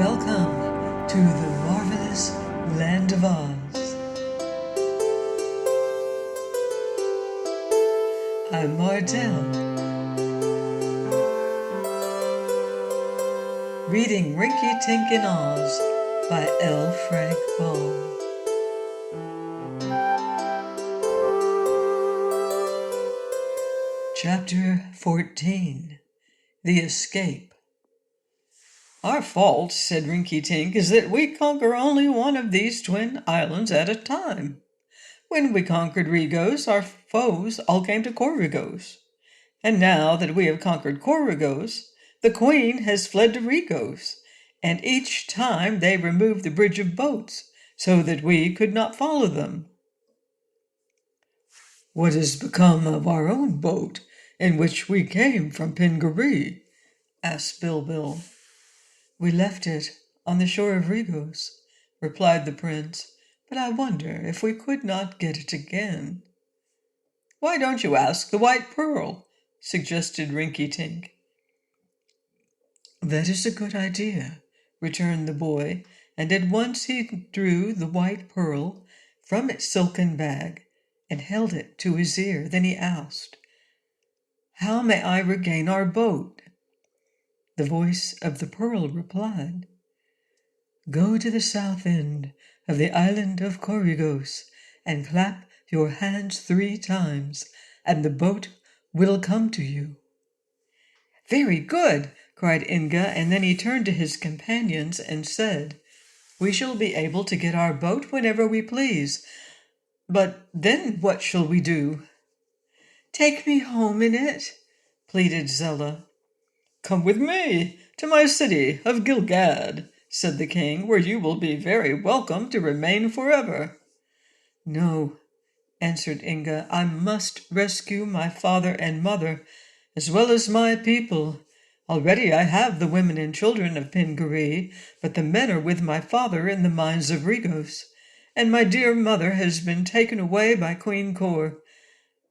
Welcome to the marvelous land of Oz. I'm Mardell, reading Rinkitink In Oz by L. Frank Baum. Chapter 14. The Escape. "Our fault," said Rinkitink, "is that we conquer only one of these twin islands at a time. When we conquered Regos, our foes all came to Corregos. And now that we have conquered Corregos, the queen has fled to Regos, and each time they removed the bridge of boats so that we could not follow them." "What has become of our own boat in which we came from Pingaree?" asked Bilbil. "We left it on the shore of Regos," replied the prince, "but I wonder if we could not get it again." "Why don't you ask the White Pearl?" suggested Rinkitink. "That is a good idea," returned the boy, and at once he drew the White Pearl from its silken bag and held it to his ear. Then he asked, "How may I regain our boat?" The voice of the pearl replied, "Go to the south end of the island of Corregos and clap your hands 3 times, and the boat will come to you." "Very good," cried Inga, and then he turned to his companions and said, "We shall be able to get our boat whenever we please. But then what shall we do?" "Take me home in it," pleaded Zella. "Come with me to my city of Gilgad," said the king, "where you will be very welcome to remain forever." "No," answered Inga, "I must rescue my father and mother, as well as my people. Already I have the women and children of Pingaree, but the men are with my father in the mines of Regos, and my dear mother has been taken away by Queen Kor.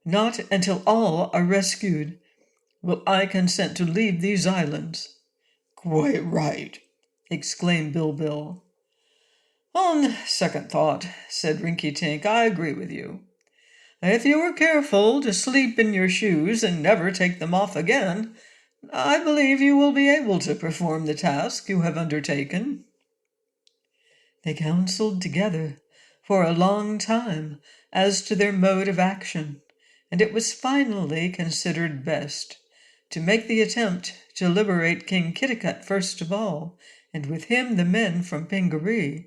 Not until all are rescued will I consent to leave these islands." "Quite right," exclaimed Bilbil. "On second thought," said Rinkitink, "I agree with you. If you are careful to sleep in your shoes and never take them off again, I believe you will be able to perform the task you have undertaken." They counseled together for a long time as to their mode of action, and it was finally considered best to make the attempt to liberate King Kitticutt first of all, and with him the men from Pingaree.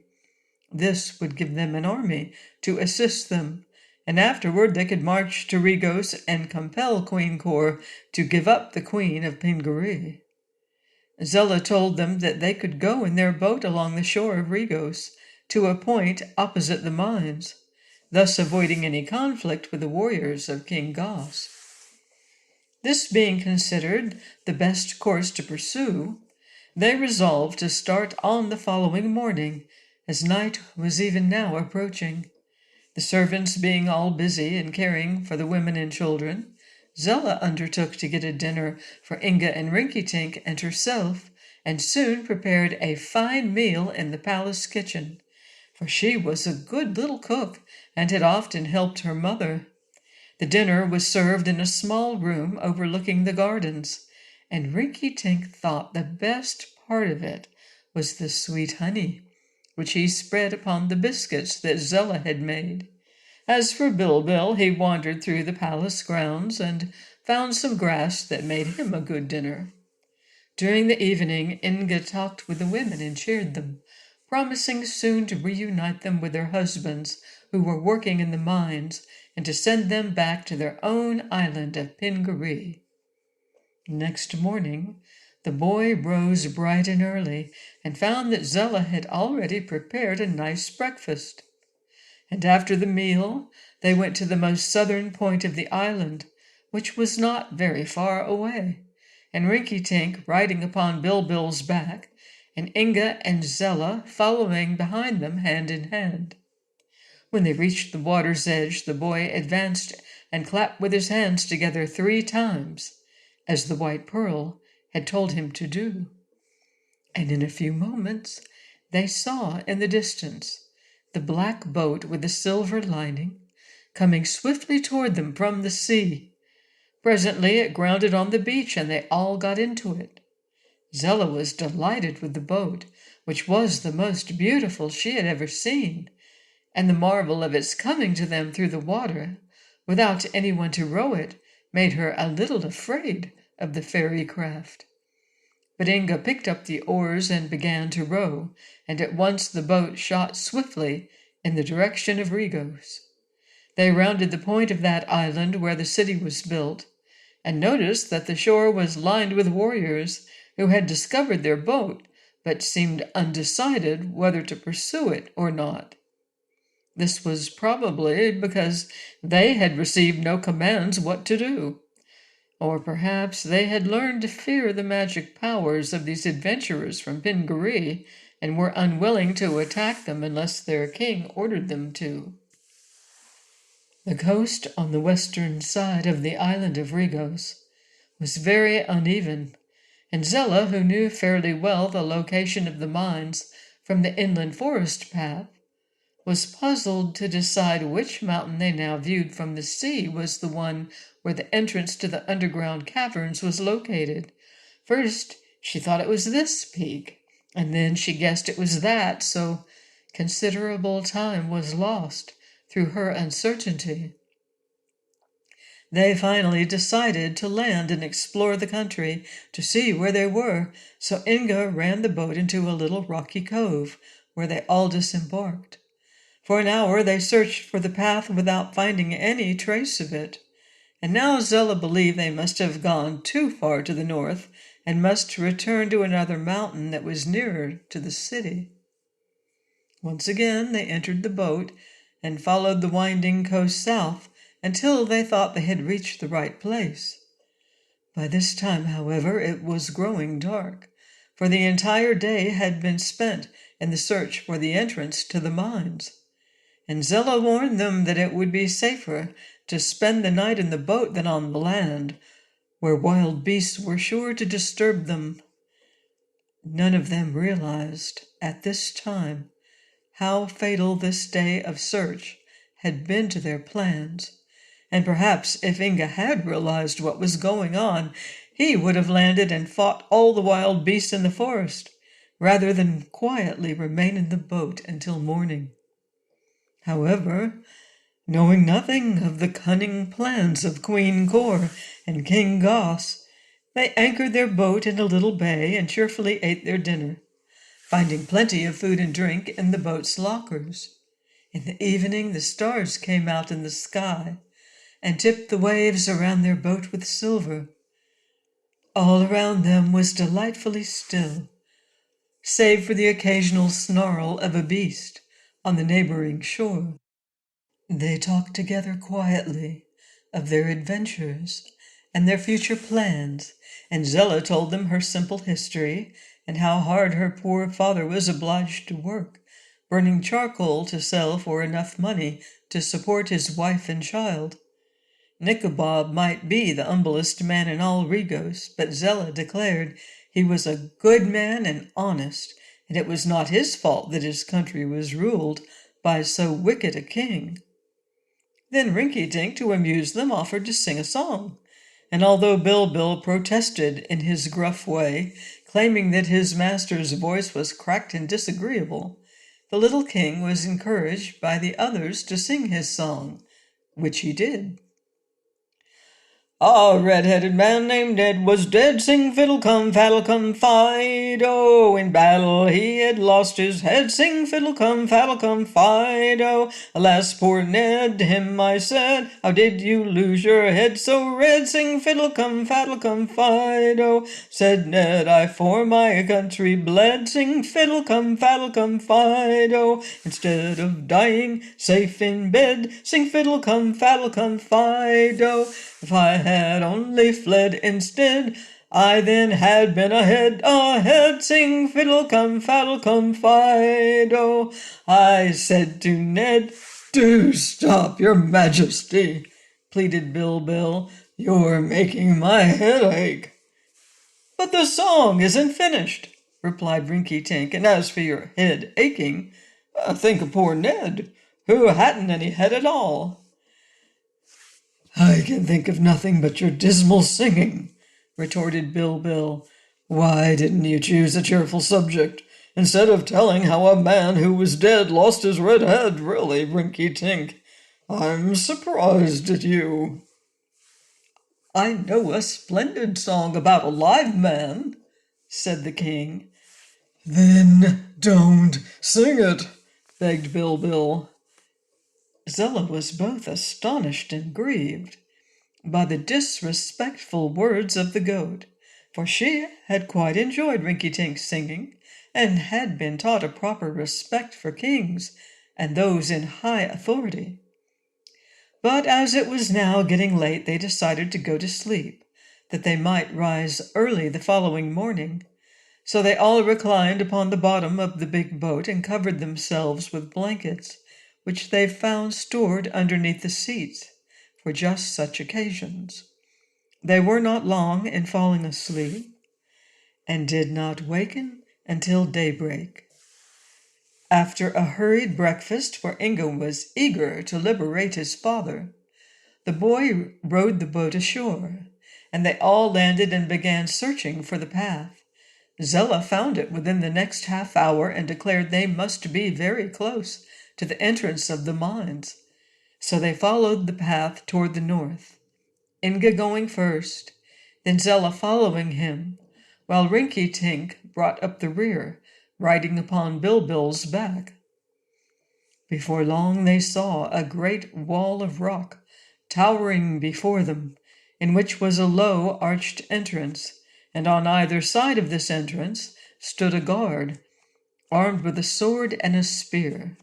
This would give them an army to assist them, and afterward they could march to Regos and compel Queen Kor to give up the Queen of Pingaree. Zella told them that they could go in their boat along the shore of Regos to a point opposite the mines, thus avoiding any conflict with the warriors of King Goss. This being considered the best course to pursue, they resolved to start on the following morning, as night was even now approaching. The servants being all busy in caring for the women and children, Zella undertook to get a dinner for Inga and Rinkitink and herself, and soon prepared a fine meal in the palace kitchen, for she was a good little cook and had often helped her mother. The dinner was served in a small room overlooking the gardens, and Rinkitink thought the best part of it was the sweet honey, which he spread upon the biscuits that Zella had made. As for Bilbil, he wandered through the palace grounds and found some grass that made him a good dinner. During the evening, Inga talked with the women and cheered them, promising soon to reunite them with their husbands who were working in the mines, and to send them back to their own island of Pingaree. Next morning, the boy rose bright and early and found that Zella had already prepared a nice breakfast. And after the meal, they went to the most southern point of the island, which was not very far away, and Rinkitink riding upon Bilbil's back, and Inga and Zella following behind them hand in hand. When they reached the water's edge, the boy advanced and clapped with his hands together 3 times, as the White Pearl had told him to do. And in a few moments they saw in the distance the black boat with the silver lining coming swiftly toward them from the sea. Presently it grounded on the beach, and they all got into it. Zella was delighted with the boat, which was the most beautiful she had ever seen, and the marvel of its coming to them through the water, without anyone to row it, made her a little afraid of the fairy craft. But Inga picked up the oars and began to row, and at once the boat shot swiftly in the direction of Regos. They rounded the point of that island where the city was built, and noticed that the shore was lined with warriors who had discovered their boat, but seemed undecided whether to pursue it or not. This was probably because they had received no commands what to do. Or perhaps they had learned to fear the magic powers of these adventurers from Pingaree and were unwilling to attack them unless their king ordered them to. The coast on the western side of the island of Regos was very uneven, and Zella, who knew fairly well the location of the mines from the inland forest path, was puzzled to decide which mountain they now viewed from the sea was the one where the entrance to the underground caverns was located. First, she thought it was this peak, and then she guessed it was that, so considerable time was lost through her uncertainty. They finally decided to land and explore the country to see where they were, so Inga ran the boat into a little rocky cove where they all disembarked. For an hour they searched for the path without finding any trace of it, and now Zella believed they must have gone too far to the north and must return to another mountain that was nearer to the city. Once again they entered the boat and followed the winding coast south until they thought they had reached the right place. By this time, however, it was growing dark, for the entire day had been spent in the search for the entrance to the mines. And Zella warned them that it would be safer to spend the night in the boat than on the land, where wild beasts were sure to disturb them. None of them realized at this time how fatal this day of search had been to their plans, and perhaps if Inga had realized what was going on, he would have landed and fought all the wild beasts in the forest, rather than quietly remain in the boat until morning. However, knowing nothing of the cunning plans of Queen Kor and King Goss, they anchored their boat in a little bay and cheerfully ate their dinner, finding plenty of food and drink in the boat's lockers. In the evening, the stars came out in the sky and tipped the waves around their boat with silver. All around them was delightfully still, save for the occasional snarl of a beast on the neighboring shore. They talked together quietly of their adventures and their future plans, and Zella told them her simple history and how hard her poor father was obliged to work, burning charcoal to sell for enough money to support his wife and child. Nicobob might be the humblest man in all Regos, but Zella declared he was a good man and honest, and it was not his fault that his country was ruled by so wicked a king. Then Rinkitink, to amuse them, offered to sing a song, and although Bilbil protested in his gruff way, claiming that his master's voice was cracked and disagreeable, the little king was encouraged by the others to sing his song, which he did. A red-headed man named Ned was dead. Sing fiddle come, faddle come, Fido. In battle he had lost his head. Sing fiddle come, faddle come, Fido. Alas, poor Ned, to him I said, how did you lose your head so red? Sing fiddle come, faddle come, Fido. Said Ned, I for my country bled. Sing fiddle come, faddle come, Fido. Instead of dying safe in bed, sing fiddle come, faddle come, Fido. If I had only fled instead, I then had been ahead, sing fiddle come, faddle come, Fido. I said to Ned, do stop, your majesty, pleaded Bilbil, you're making my head ache. But the song isn't finished, replied Rinkitink. "And as for your head aching, think of poor Ned, who hadn't any head at all." "I can think of nothing but your dismal singing," retorted Bill. "Why didn't you choose a cheerful subject, instead of telling how a man who was dead lost his red head? Really, Rinkitink, I'm surprised at you." "I know a splendid song about a live man," said the king. "Then don't sing it," begged Bill. Zella was both astonished and grieved by the disrespectful words of the goat, for she had quite enjoyed Rinkitink's singing, and had been taught a proper respect for kings and those in high authority. But as it was now getting late, they decided to go to sleep, that they might rise early the following morning. So they all reclined upon the bottom of the big boat and covered themselves with blankets, which they found stored underneath the seats for just such occasions. They were not long in falling asleep, and did not waken until daybreak. After a hurried breakfast, for Inga was eager to liberate his father, the boy rowed the boat ashore, and they all landed and began searching for the path. Zella found it within the next half hour and declared they must be very close to the entrance of the mines. So they followed the path toward the north, Inga going first, then Zella following him, while Rinkitink brought up the rear, riding upon Bill's back. Before long they saw a great wall of rock towering before them, in which was a low arched entrance, and on either side of this entrance stood a guard, armed with a sword and a spear.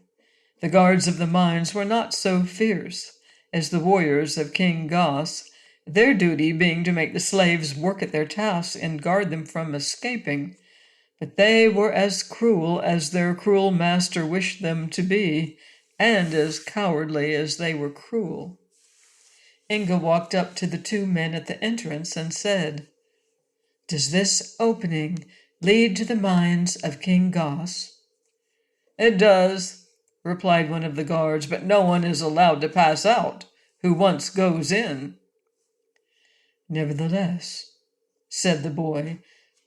The guards of the mines were not so fierce as the warriors of King Goss, their duty being to make the slaves work at their tasks and guard them from escaping, but they were as cruel as their cruel master wished them to be, and as cowardly as they were cruel. Inga walked up to the two men at the entrance and said, "Does this opening lead to the mines of King Goss?" "It does," replied one of the guards, "but no one is allowed to pass out who once goes in." "Nevertheless," said the boy,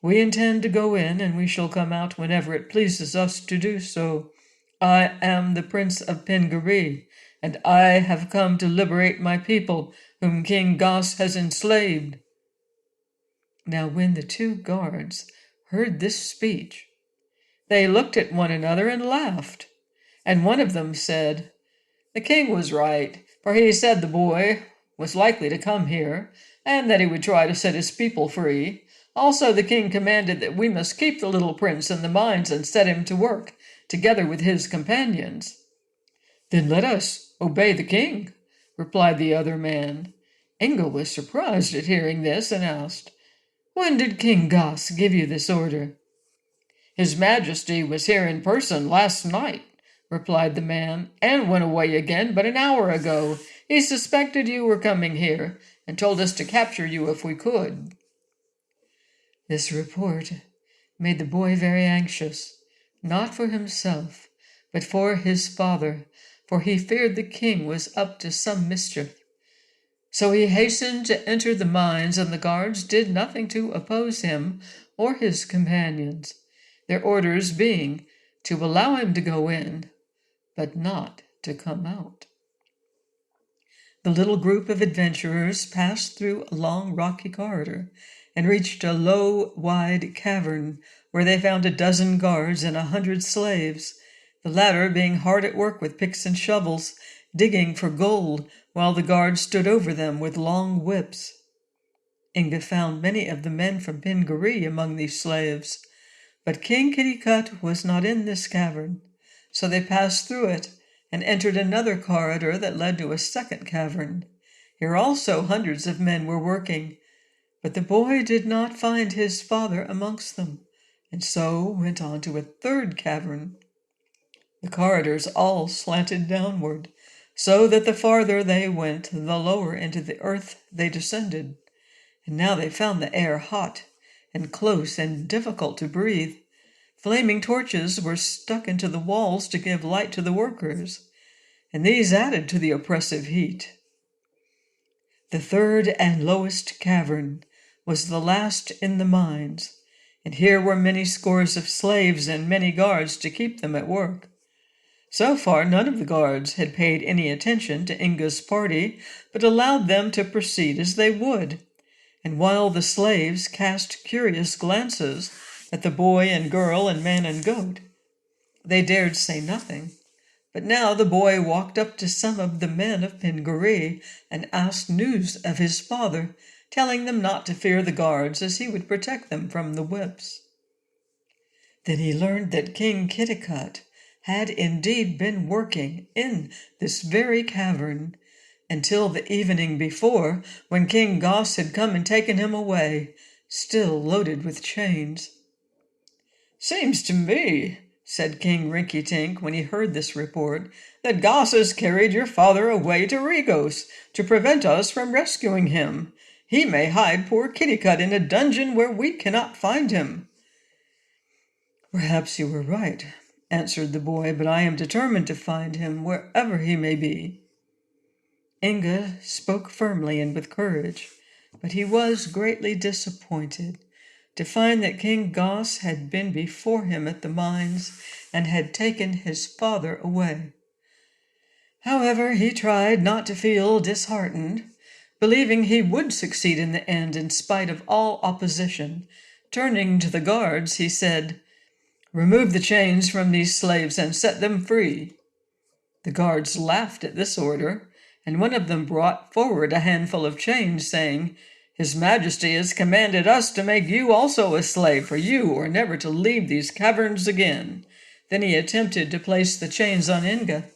"we intend to go in, and we shall come out whenever it pleases us to do so. I am the Prince of Pingaree, and I have come to liberate my people, whom King Goss has enslaved." Now when the two guards heard this speech, they looked at one another and laughed, and one of them said, "The king was right, for he said the boy was likely to come here, and that he would try to set his people free. Also the king commanded that we must keep the little prince in the mines and set him to work, together with his companions." "Then let us obey the king," replied the other man. Inga was surprised at hearing this and asked, "When did King Goss give you this order?" "His Majesty was here in person last night," replied the man, "and went away again but an hour ago. He suspected you were coming here, and told us to capture you if we could." This report made the boy very anxious, not for himself, but for his father, for he feared the king was up to some mischief. So he hastened to enter the mines, and the guards did nothing to oppose him or his companions, their orders being to allow him to go in, but not to come out. The little group of adventurers passed through a long rocky corridor and reached a low, wide cavern where they found a dozen guards and 100 slaves, the latter being hard at work with picks and shovels, digging for gold, while the guards stood over them with long whips. Inga found many of the men from Pingaree among these slaves, but King Kitticutt was not in this cavern, so they passed through it and entered another corridor that led to a second cavern. Here also hundreds of men were working, but the boy did not find his father amongst them, and so went on to a third cavern. The corridors all slanted downward, so that the farther they went, the lower into the earth they descended. And now they found the air hot and close and difficult to breathe, Flaming torches were stuck into the walls to give light to the workers, and these added to the oppressive heat. The third and lowest cavern was the last in the mines, and here were many scores of slaves and many guards to keep them at work. So far, none of the guards had paid any attention to Inga's party, but allowed them to proceed as they would. And while the slaves cast curious glances at the boy and girl and man and goat, they dared say nothing. But now the boy walked up to some of the men of Pingaree and asked news of his father, telling them not to fear the guards, as he would protect them from the whips. Then he learned that King Kitticutt had indeed been working in this very cavern until the evening before, when King Goss had come and taken him away, still loaded with chains. "Seems to me," said King Rinkitink when he heard this report, "that Goss has carried your father away to Regos to prevent us from rescuing him. He may hide poor Kitticutt in a dungeon where we cannot find him." "Perhaps you are right," answered the boy, "but I am determined to find him wherever he may be." Inga spoke firmly and with courage, but he was greatly disappointed to find that King Goss had been before him at the mines and had taken his father away. However, he tried not to feel disheartened, believing he would succeed in the end in spite of all opposition. Turning to the guards, he said, "Remove the chains from these slaves and set them free." The guards laughed at this order, and one of them brought forward a handful of chains, saying, "His Majesty has commanded us to make you also a slave for you, or never to leave these caverns again." Then he attempted to place the chains on Inga,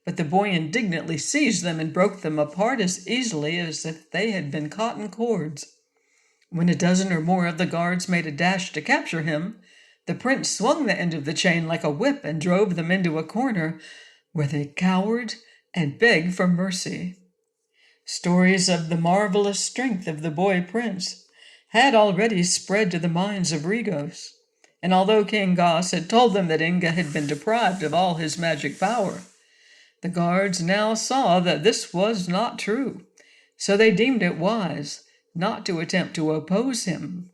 but the boy indignantly seized them and broke them apart as easily as if they had been cotton cords. When a dozen or more of the guards made a dash to capture him, the prince swung the end of the chain like a whip and drove them into a corner, where they cowered and begged for mercy. Stories of the marvelous strength of the boy prince had already spread to the minds of Regos, and although King Goss had told them that Inga had been deprived of all his magic power, the guards now saw that this was not true, so they deemed it wise not to attempt to oppose him.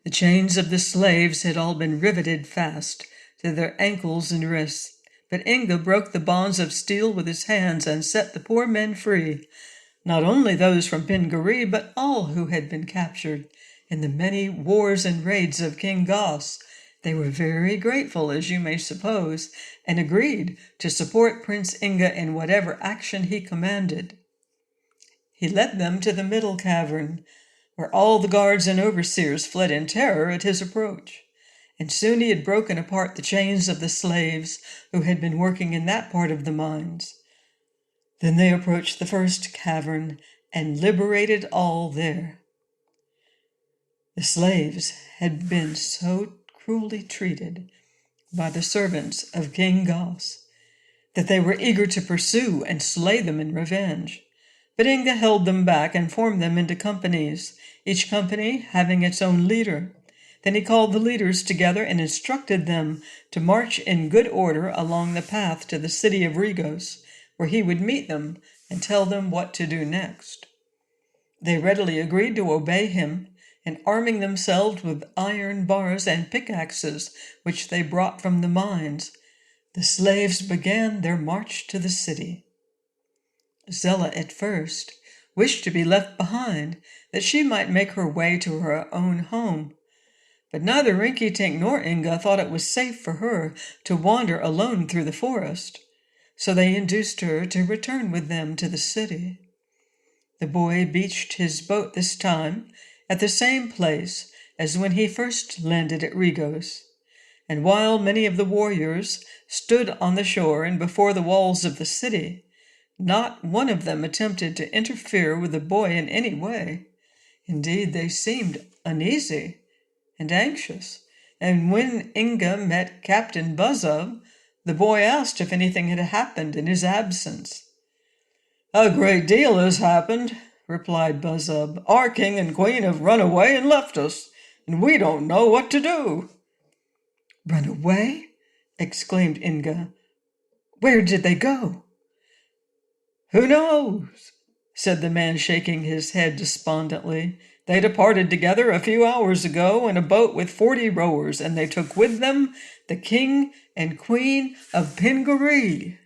The chains of the slaves had all been riveted fast to their ankles and wrists, but Inga broke the bonds of steel with his hands and set the poor men free, not only those from Pingaree, but all who had been captured in the many wars and raids of King Goss. They were very grateful, as you may suppose, and agreed to support Prince Inga in whatever action he commanded. He led them to the middle cavern, where all the guards and overseers fled in terror at his approach. And soon he had broken apart the chains of the slaves who had been working in that part of the mines. Then they approached the first cavern and liberated all there. The slaves had been so cruelly treated by the servants of King Goss that they were eager to pursue and slay them in revenge. But Inga held them back and formed them into companies, each company having its own leader. Then he called the leaders together and instructed them to march in good order along the path to the city of Regos, where he would meet them and tell them what to do next. They readily agreed to obey him, and arming themselves with iron bars and pickaxes, which they brought from the mines, the slaves began their march to the city. Zella at first wished to be left behind, that she might make her way to her own home. But neither Rinkitink nor Inga thought it was safe for her to wander alone through the forest, so they induced her to return with them to the city. The boy beached his boat this time at the same place as when he first landed at Regos, and while many of the warriors stood on the shore and before the walls of the city, not one of them attempted to interfere with the boy in any way. Indeed, they seemed uneasy and anxious, and when Inga met Captain Buzzub, the boy asked if anything had happened in his absence. "A great deal has happened," replied Buzzub. "Our king and queen have run away and left us, and we don't know what to do." Run away? Exclaimed Inga. Where did they go? Who knows? Said the man, shaking his head despondently. They departed together a few hours ago in a boat with 40 rowers, and they took with them the king and queen of Pingaree.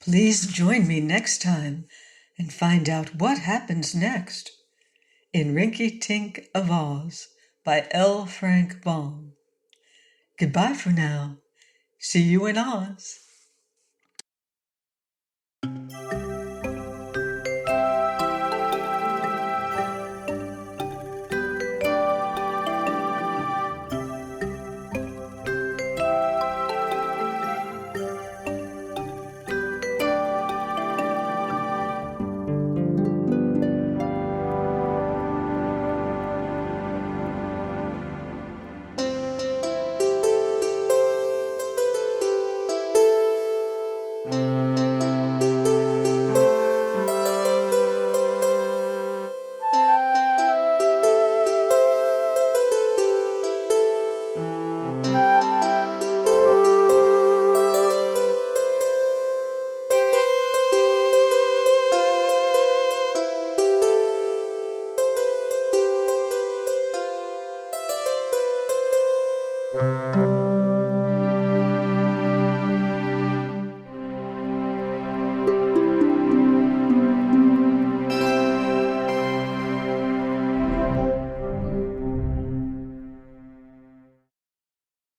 Please join me next time and find out what happens next in Rinkitink of Oz by L. Frank Baum. Goodbye for now. See you in Oz.